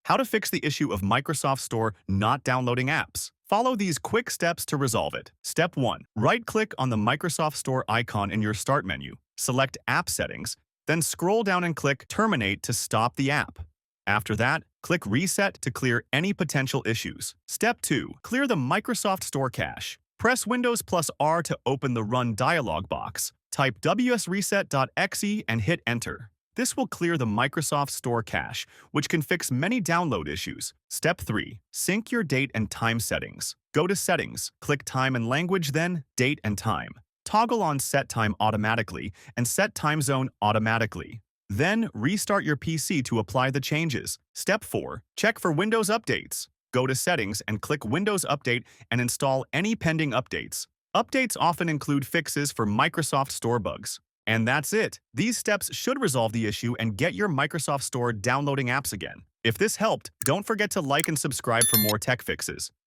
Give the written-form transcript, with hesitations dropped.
How to fix the issue of Microsoft Store not downloading apps. Follow these quick steps to resolve it. Step 1. Right-click on the Microsoft Store icon in your Start menu. Select App Settings, then scroll down and click Terminate to stop the app. After that, click Reset to clear any potential issues. Step 2. Clear the Microsoft Store cache. Press Windows plus R to open the Run dialog box. Type wsreset.exe and hit Enter. This will clear the Microsoft Store cache, which can fix many download issues. Step 3. Sync your date and time settings. Go to Settings, click Time and Language, then Date and Time. Toggle on Set Time Automatically and Set Time Zone Automatically. Then restart your PC to apply the changes. Step 4. Check for Windows updates. Go to Settings and click Windows Update and install any pending updates. Updates often include fixes for Microsoft Store bugs. And that's it. These steps should resolve the issue and get your Microsoft Store downloading apps again. If this helped, don't forget to like and subscribe for more tech fixes.